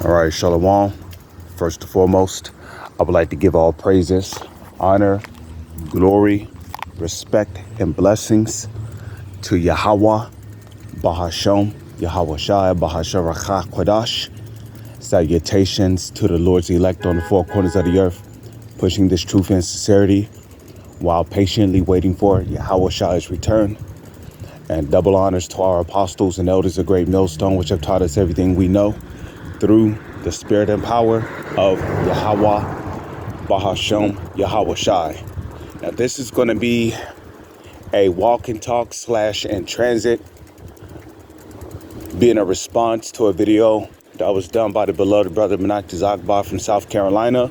All right, Shalom. First and foremost, I would like to give all praises, honor, glory, respect, and blessings to Yahweh, Bahasham, Yahweh Shai, Bahasharachah Quadash. Salutations to the Lord's elect on the four corners of the earth, pushing this truth and sincerity while patiently waiting for Yahweh Shai's return. And double honors to our apostles and elders of Great Millstone, which have taught us everything we know through the spirit and power of Yahweh, Bahasham, Yahweh Shai. Now, this is going to be a walk and talk / in transit, being a response to a video that was done by the beloved brother Manak Tazakbar from South Carolina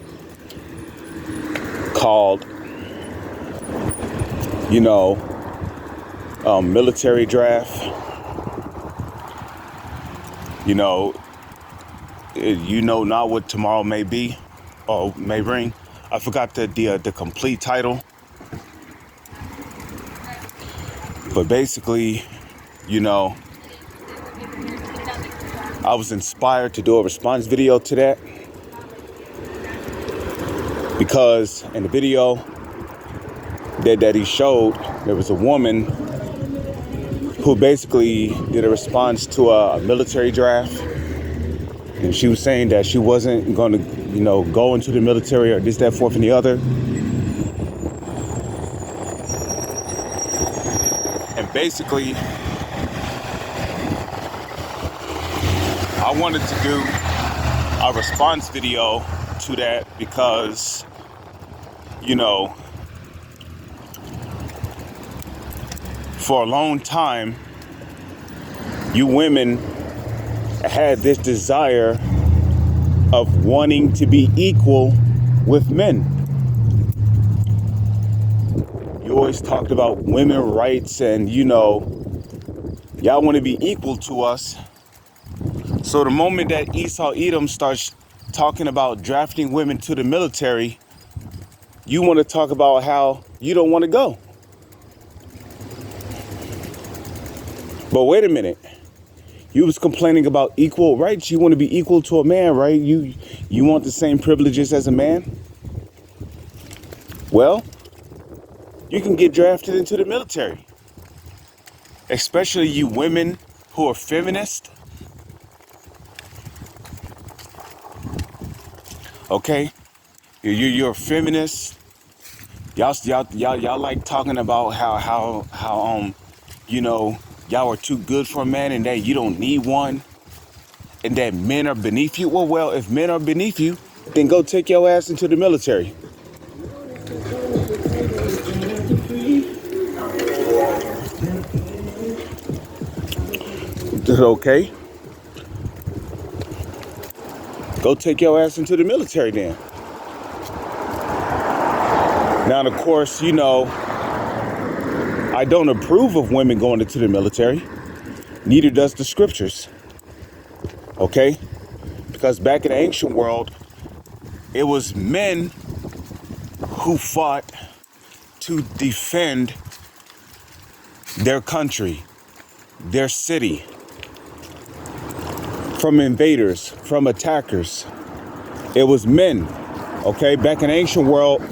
called, military draft. Not what tomorrow may be or may bring. I forgot the complete title, but basically, I was inspired to do a response video to that because in the video that he showed, there was a woman who basically did a response to a military draft. And she was saying that she wasn't going to, go into the military or this, that, fourth, and the other. And basically, I wanted to do a response video to that because, for a long time, you women had this desire of wanting to be equal with men. You always talked about women rights and, y'all want to be equal to us. So the moment that Esau Edom starts talking about drafting women to the military, you want to talk about how you don't want to go. But wait a minute. You was complaining about equal rights. You want to be equal to a man, right? You want the same privileges as a man? Well, you can get drafted into the military. Especially you women who are feminist. Okay? You're a feminist. Y'all like talking about how y'all are too good for a man and that you don't need one and that men are beneath you. Well, if men are beneath you, then go take your ass into the military. Okay. Go take your ass into the military then. Now, of course, I don't approve of women going into the military. Neither does the scriptures. Okay? Because back in the ancient world, it was men who fought to defend their country, their city, from invaders, from attackers. It was men. Okay? Back in the ancient world,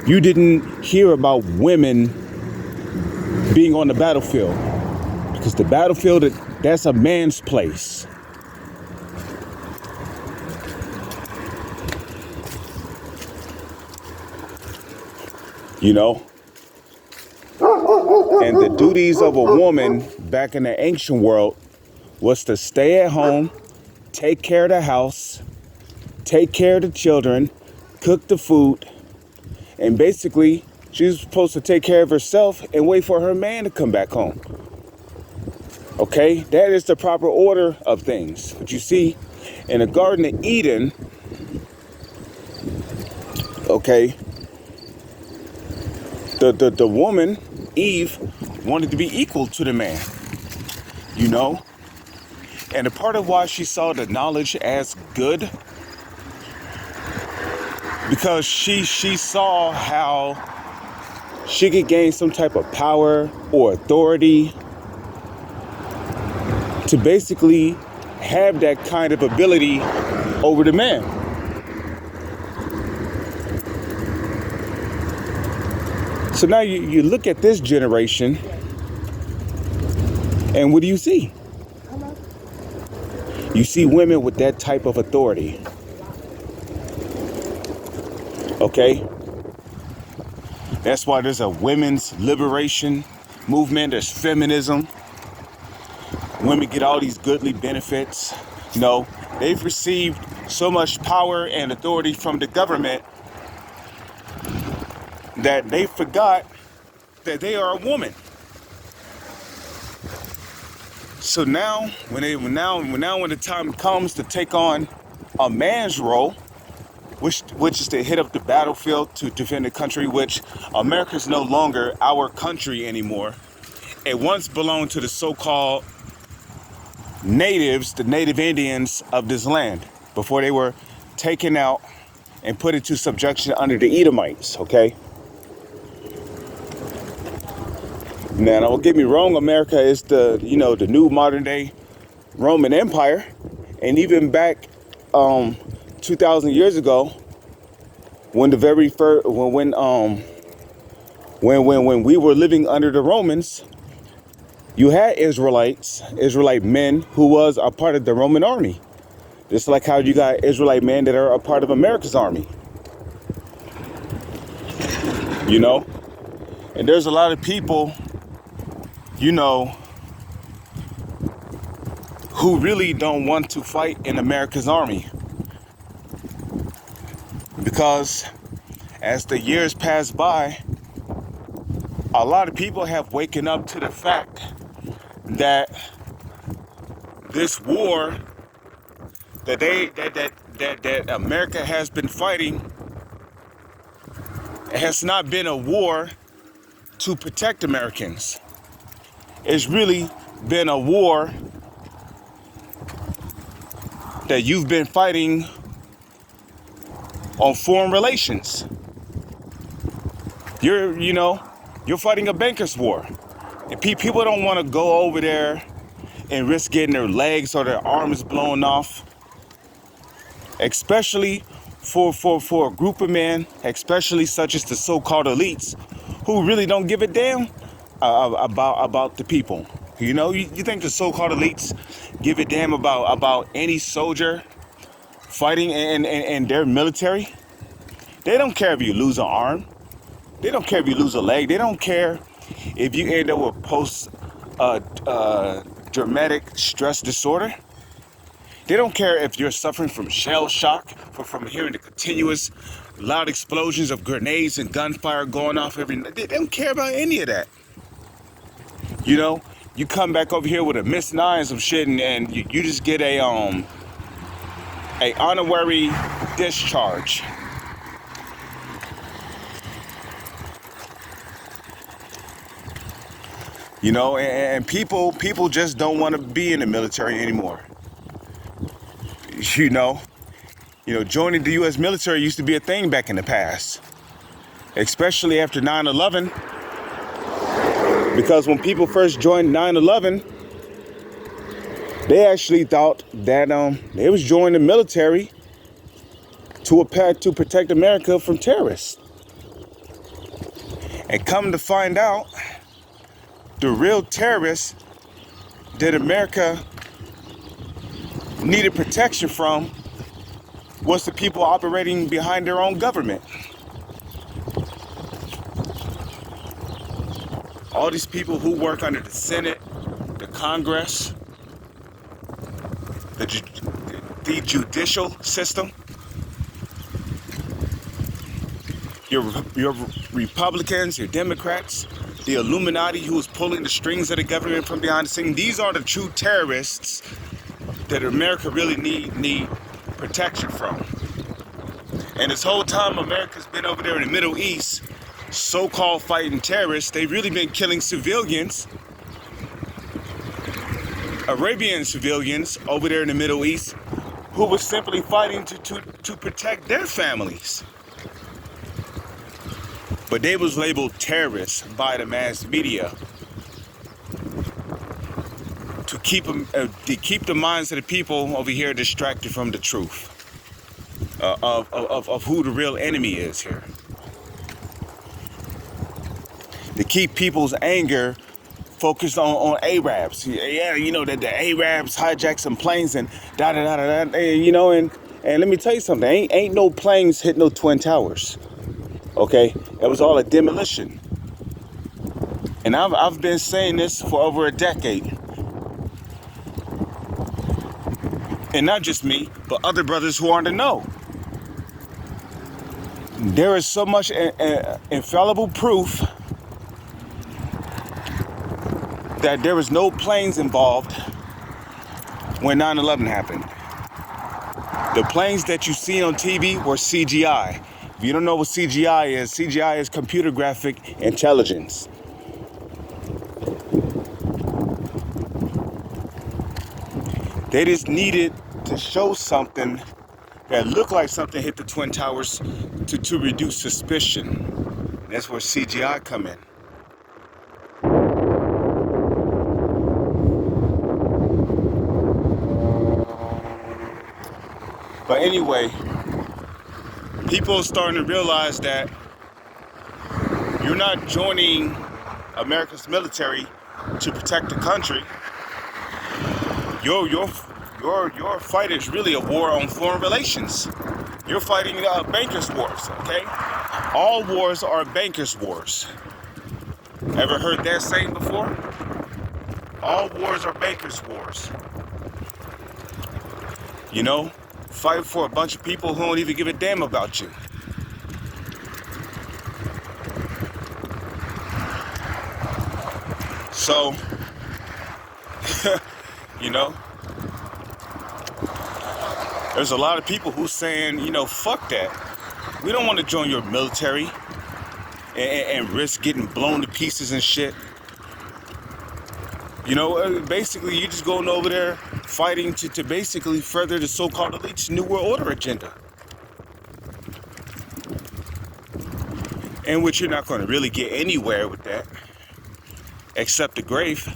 you didn't hear about women being on the battlefield, because the battlefield, that's a man's place. And the duties of a woman back in the ancient world was to stay at home, take care of the house, take care of the children, cook the food, and basically she was supposed to take care of herself and wait for her man to come back home. Okay, that is the proper order of things. But you see, in the Garden of Eden, okay, the woman, Eve, wanted to be equal to the man, And a part of why she saw the knowledge as good, because she saw how she could gain some type of power or authority to basically have that kind of ability over the man. So now you look at this generation, and what do you see? You see women with that type of authority. Okay? That's why there's a women's liberation movement. There's feminism. Women get all these goodly benefits. You know, they've received so much power and authority from the government that they forgot that they are a woman. So now, when the time comes to take on a man's role, which is to hit up the battlefield to defend the country, which America is no longer our country anymore. It once belonged to the so-called natives, the native Indians of this land, before they were taken out and put into subjection under the Edomites, okay? Now, don't get me wrong, America is the new modern day Roman Empire. And even back 2,000 years ago, when the very first, when we were living under the Romans, you had Israelite men who was a part of the Roman army. Just like how you got Israelite men that are a part of America's army. You know? And there's a lot of people, you know, who really don't want to fight in America's army. Because as the years pass by, a lot of people have waken up to the fact that this war that America has been fighting has not been a war to protect Americans. It's really been a war that you've been fighting on foreign relations. You're fighting a banker's war. And people don't want to go over there and risk getting their legs or their arms blown off. Especially for a group of men, especially such as the so-called elites, who really don't give a damn about the people. You know, you think the so-called elites give a damn about any soldier fighting in their military? They don't care if you lose an arm. They don't care if you lose a leg. They don't care if you end up with post-traumatic stress disorder. They don't care if you're suffering from shell shock, from hearing the continuous loud explosions of grenades and gunfire going off every night. They don't care about any of that. You know, you come back over here with a missed eye and some shit, and you just get a honorary discharge. You know, and people just don't want to be in the military anymore. You know, joining the U.S. military used to be a thing back in the past, especially after 9/11. Because when people first joined 9/11, they actually thought that they was joining the military to protect America from terrorists. And come to find out, the real terrorists that America needed protection from was the people operating behind their own government. All these people who work under the Senate, the Congress, the judicial system, your Republicans, your Democrats, the Illuminati who is pulling the strings of the government from behind the scene. These are the true terrorists that America really need protection from. And this whole time America's been over there in the Middle East, so-called fighting terrorists, they've really been killing civilians, Arabian civilians over there in the Middle East, who were simply fighting to protect their families. But they was labeled terrorists by the mass media to to keep the minds of the people over here distracted from the truth of who the real enemy is here. To keep people's anger focused on Arabs. Yeah, you know that the Arabs hijacked some planes and da da da da da. You know, and let me tell you something. Ain't no planes hit no Twin Towers. Okay, it was all a demolition. And I've been saying this for over a decade. And not just me, but other brothers who aren't to know. There is so much infallible proof that there was no planes involved when 9/11 happened. The planes that you see on TV were CGI. If you don't know what CGI is computer graphic intelligence. They just needed to show something that looked like something hit the Twin Towers to reduce suspicion. That's where CGI come in. But anyway, people are starting to realize that you're not joining America's military to protect the country. Your fight is really a war on foreign relations. You're fighting bankers' wars, okay? All wars are bankers' wars. Ever heard that saying before? All wars are bankers' wars. You know, fight for a bunch of people who don't even give a damn about you. So, you know, there's a lot of people who's saying, you know, fuck that. We don't want to join your military and risk getting blown to pieces and shit. You know, basically you're just going over there fighting to basically further the so-called elite's New World Order agenda. In which you're not going to really get anywhere with that, except the grave.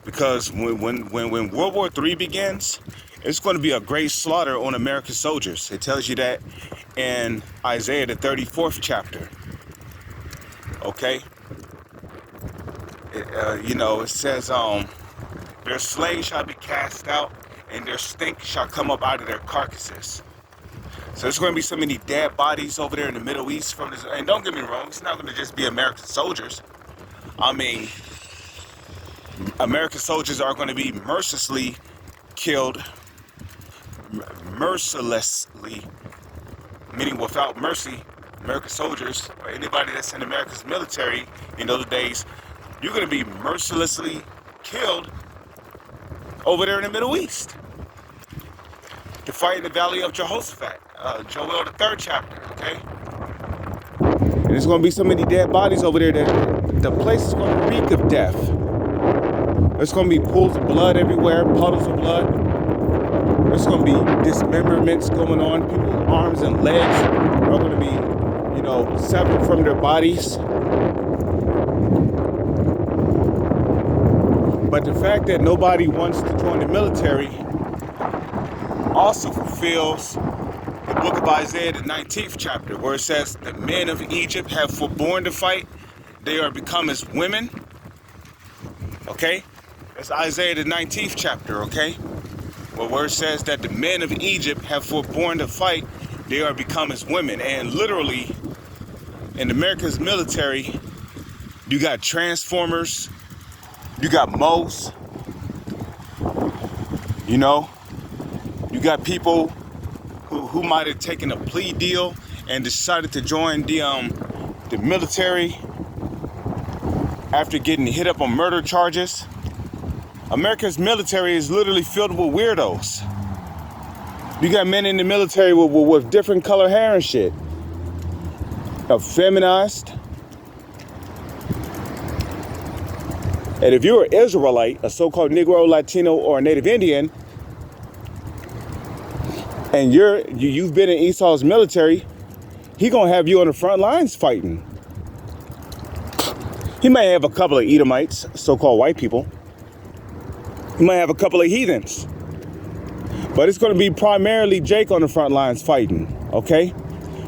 Because when World War III begins, it's going to be a great slaughter on American soldiers. It tells you that in Isaiah, the 34th chapter. Okay? You know, it says, their slain shall be cast out, and their stink shall come up out of their carcasses. So there's going to be so many dead bodies over there in the Middle East from this. And don't get me wrong, it's not going to just be American soldiers. I mean, American soldiers are going to be mercilessly killed, mercilessly, meaning without mercy. American soldiers, or anybody that's in America's military in those days, you're going to be mercilessly killed over there in the Middle East to fight in the Valley of Jehoshaphat, Joel, the 3rd chapter, okay? And there's going to be so many dead bodies over there that the place is going to reek of death. There's going to be pools of blood everywhere, puddles of blood. There's going to be dismemberments going on. People's arms and legs are going to be, you know, severed from their bodies. But the fact that nobody wants to join the military also fulfills the book of Isaiah, the 19th chapter, where it says, the men of Egypt have forborne to fight. They are become as women. Okay? That's Isaiah, the 19th chapter, okay? Where it says that the men of Egypt have forborne to fight. They are become as women. And literally, in America's military, you got transformers, you got Moes, you know, you got people who might have taken a plea deal and decided to join the military after getting hit up on murder charges. America's military is literally filled with weirdos. You got men in the military with different color hair and shit. Feminized. And if you're an Israelite, a so-called Negro, Latino, or a Native Indian, and you've been in Esau's military, he gonna have you on the front lines fighting. He may have a couple of Edomites, so-called white people, You might have a couple of heathens. But it's going to be primarily Jake on the front lines fighting, okay?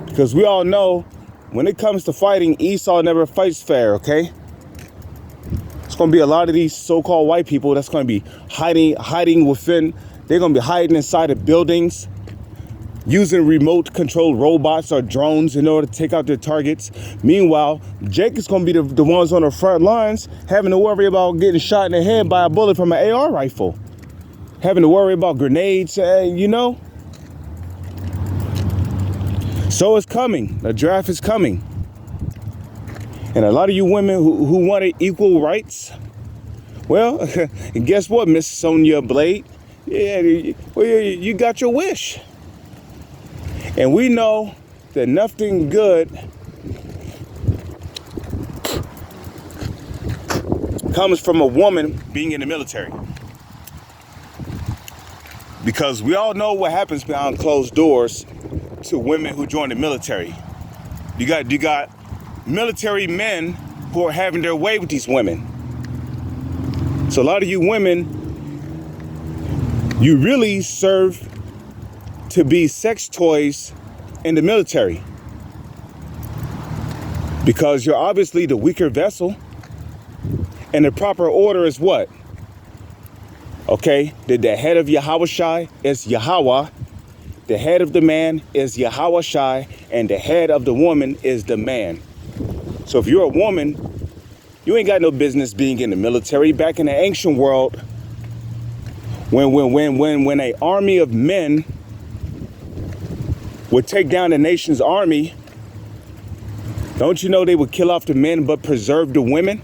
Because we all know when it comes to fighting, Esau never fights fair, okay? It's going to be a lot of these so-called white people that's going to be hiding within. They're going to be hiding inside of buildings, using remote controlled robots or drones in order to take out their targets. Meanwhile, Jake is going to be the ones on the front lines having to worry about getting shot in the head by a bullet from an AR rifle. Having to worry about grenades, you know. So it's coming. The draft is coming. And a lot of you women who wanted equal rights, well, guess what, Miss Sonia Blade? Yeah, you got your wish. And we know that nothing good comes from a woman being in the military. Because we all know what happens behind closed doors to women who join the military. You got military men who are having their way with these women. So a lot of you women, you really serve to be sex toys in the military. Because you're obviously the weaker vessel. And the proper order is what? Okay, the head of Yahushai is Yahweh, the head of the man is Yahushai, and the head of the woman is the man. So if you're a woman, you ain't got no business being in the military. Back in the ancient world, when an army of men would take down the nation's army, don't you know they would kill off the men but preserve the women?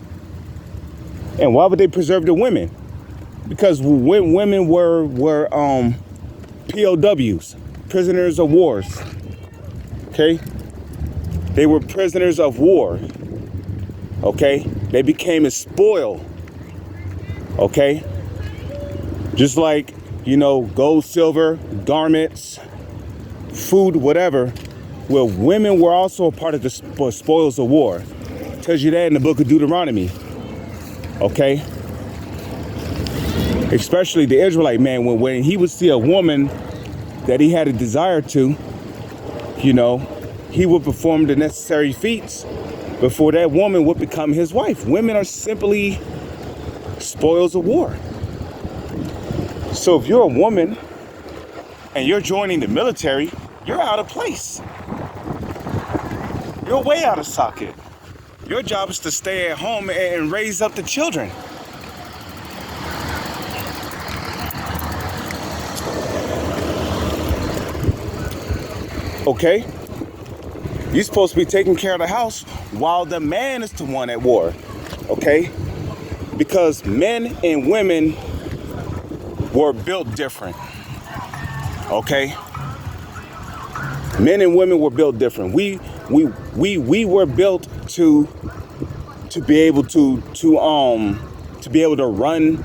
And why would they preserve the women? Because women were POWs, prisoners of wars, okay? They were prisoners of war, okay? They became a spoil, okay? Just like, you know, gold, silver, garments, food, whatever. Well, women were also a part of the spoils of war. It tells you that in the book of Deuteronomy, okay? Especially the Israelite man, when he would see a woman that he had a desire to, you know, he would perform the necessary feats before that woman would become his wife. Women are simply spoils of war. So if you're a woman and you're joining the military, you're out of place. You're way out of socket. Your job is to stay at home and raise up the children. Okay? You're supposed to be taking care of the house while the man is the one at war. Okay? Because men and women were built different. Okay? Men and women were built different. We were built to be able to be able to run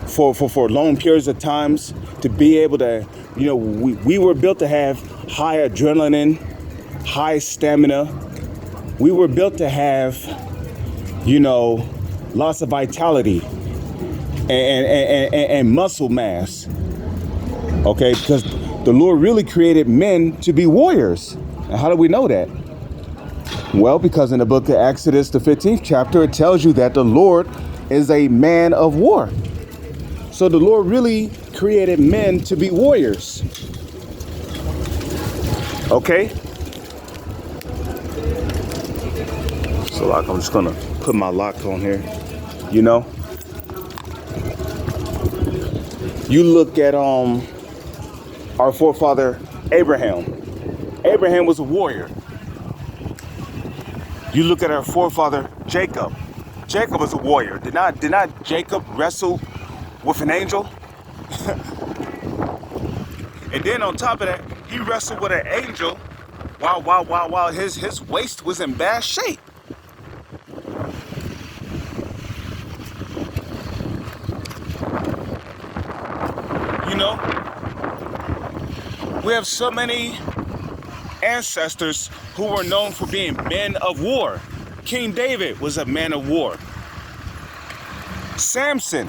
for long periods of times, to be able to, you know, we were built to have high adrenaline, high stamina. We were built to have, you know, lots of vitality and muscle mass. Okay, because the Lord really created men to be warriors. And how do we know that? Well, because in the book of Exodus, the 15th chapter, it tells you that the Lord is a man of war. So the Lord really created men to be warriors. Okay? So like, I'm just gonna put my lock on here, you know? You look at our forefather Abraham. Abraham was a warrior. You look at our forefather Jacob. Jacob was a warrior. Did not Jacob wrestle with an angel? And then on top of that, he wrestled with an angel while his waist was in bad shape. You know, we have so many ancestors who were known for being men of war. King David was a man of war. Samson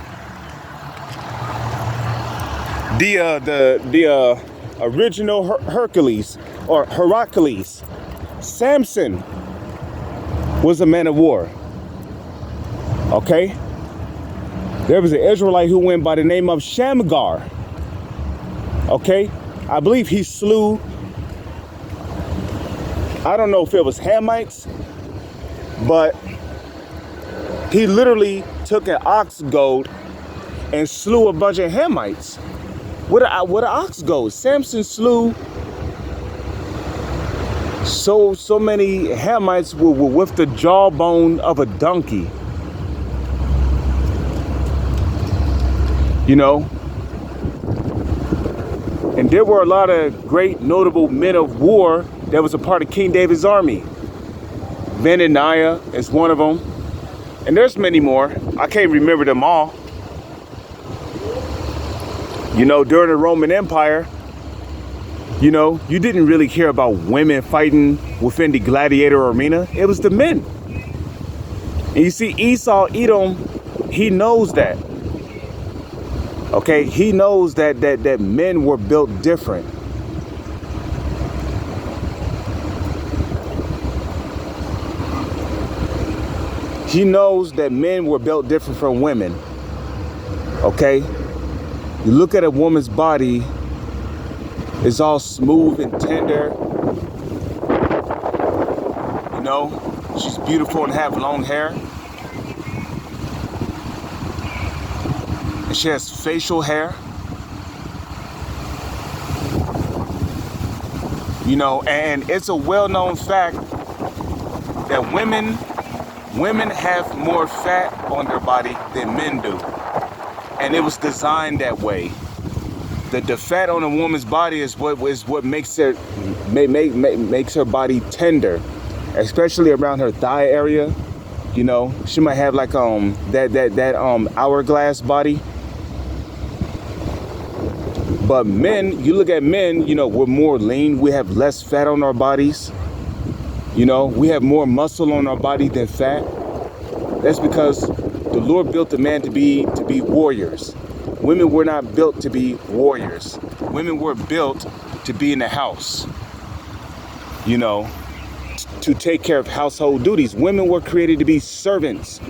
The original Hercules or Heracles, Samson, was a man of war. Okay? There was an Israelite who went by the name of Shamgar. Okay? I believe he slew, I don't know if it was Hamites, but he literally took an ox goad and slew a bunch of Hamites with an ox goad. Samson slew so many Hamites with the jawbone of a donkey. You know? And there were a lot of great notable men of war that was a part of King David's army. Benaniah is one of them. And there's many more. I can't remember them all. You know, during the Roman Empire, you know, you didn't really care about women fighting within the gladiator arena. It was the men. And you see, Esau, Edom, he knows that. Okay, he knows that men were built different. He knows that men were built different from women. Okay? You look at a woman's body, it's all smooth and tender. You know, she's beautiful and have long hair. And she has facial hair. You know, and it's a well-known fact that women have more fat on their body than men do. And it was designed that way. The fat on a woman's body is what makes her makes her body tender, especially around her thigh area. You know, she might have like that hourglass body. But men, you look at men, you know, we're more lean. We have less fat on our bodies. You know, we have more muscle on our body than fat. That's because the Lord built the man to be warriors. Women were not built to be warriors. Women were built to be in the house, you know, to take care of household duties. Women were created to be servants.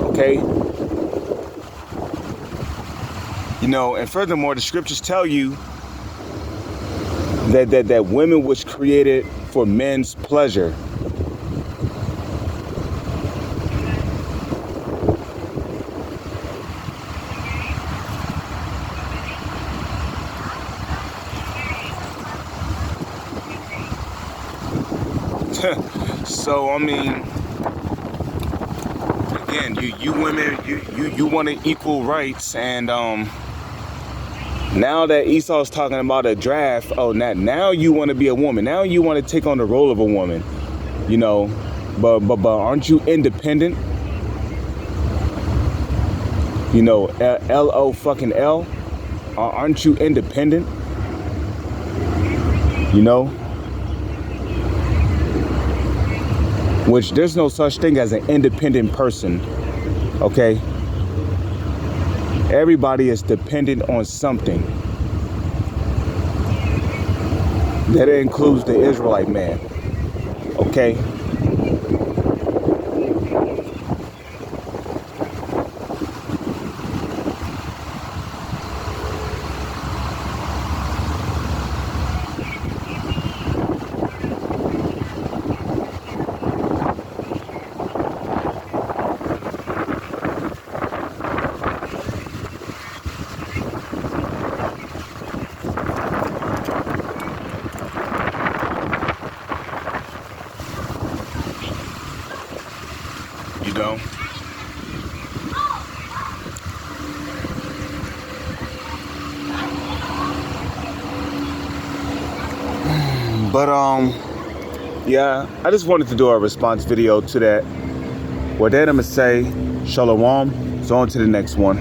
Okay? You know, and furthermore, the scriptures tell you that women was created for men's pleasure. So I mean, again, you women, you wanted equal rights, and now that Esau's talking about a draft, oh, now you want to be a woman. Now you want to take on the role of a woman, you know. But aren't you independent? You know, L-O-fucking-L. Aren't you independent? You know? Which there's no such thing as an independent person. Okay? Everybody is dependent on something. That includes the Israelite man. Okay? Know. But yeah, I just wanted to do a response video to that. What then I'm gonna say, shalom. So on to the next one.